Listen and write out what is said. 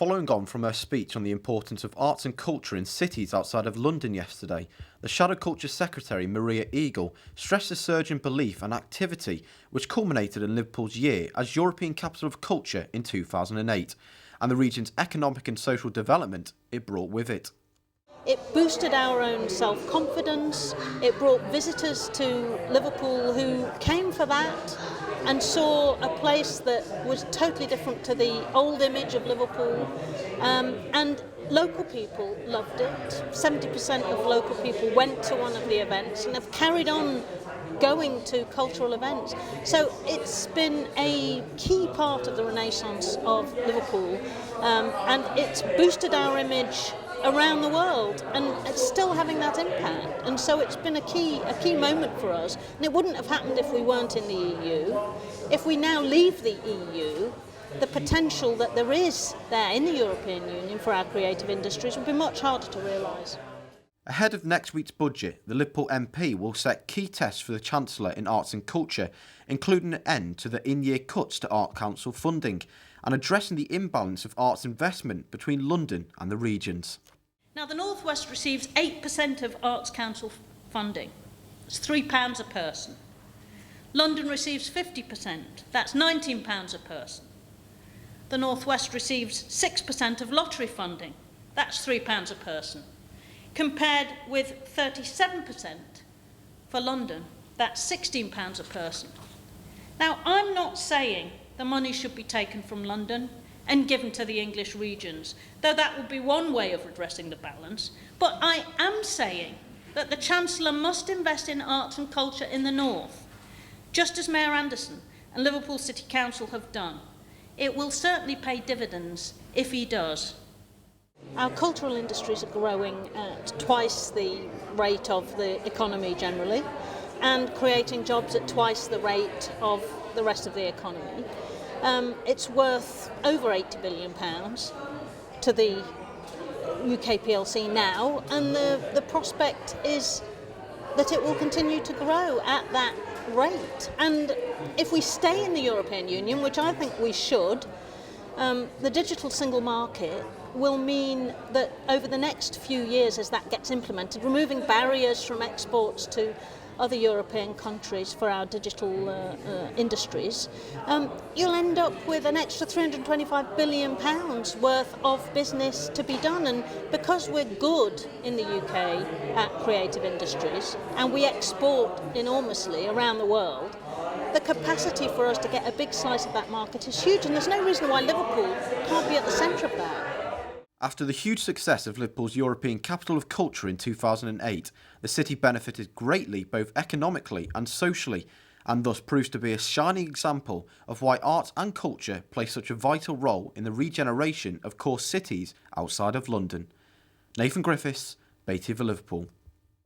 following on from her speech on the importance of arts and culture in cities outside of London yesterday, the Shadow Culture Secretary Maria Eagle stressed the surge in belief and activity which culminated in Liverpool's year as European Capital of Culture in 2008, and the region's economic and social development it brought with it. It boosted our own self-confidence, it brought visitors to Liverpool who came for that and saw a place that was totally different to the old image of Liverpool, and local people loved it. 70% of local people went to one of the events and have carried on going to cultural events. So it's been a key part of the renaissance of Liverpool, and it's boosted our image around the world, and it's still having that impact. And so it's been a key moment for us. And it wouldn't have happened if we weren't in the EU. If we now leave the EU, the potential that there is there in the European Union for our creative industries will be much harder to realise. Ahead of next week's budget, the Liverpool MP will set key tests for the Chancellor in arts and culture, including an end to the in-year cuts to Art Council funding and addressing the imbalance of arts investment between London and the regions. Now, the North West receives 8% of Arts Council funding. It's £3 a person. London receives 50%. That's £19 a person. The North West receives 6% of lottery funding. That's £3 a person. Compared with 37% for London, that's £16 a person. Now, I'm not saying the money should be taken from London and given to the English regions, though that would be one way of redressing the balance. But I am saying that the Chancellor must invest in arts and culture in the north, just as Mayor Anderson and Liverpool City Council have done. It will certainly pay dividends if he does. Our cultural industries are growing at twice the rate of the economy generally, and creating jobs at twice the rate of the rest of the economy. It's worth over £80 billion to the UK PLC now, and the prospect is that it will continue to grow at that rate. And if we stay in the European Union, which I think we should, the digital single market will mean that over the next few years, as that gets implemented, removing barriers from exports to other European countries for our digital industries, you'll end up with an extra £325 billion worth of business to be done. And because we're good in the UK at creative industries and we export enormously around the world, the capacity for us to get a big slice of that market is huge, and there's no reason why Liverpool can't be at the centre of that. After the huge success of Liverpool's European Capital of Culture in 2008, the city benefited greatly both economically and socially, and thus proves to be a shining example of why arts and culture play such a vital role in the regeneration of core cities outside of London. Nathan Griffiths, BayTV Liverpool.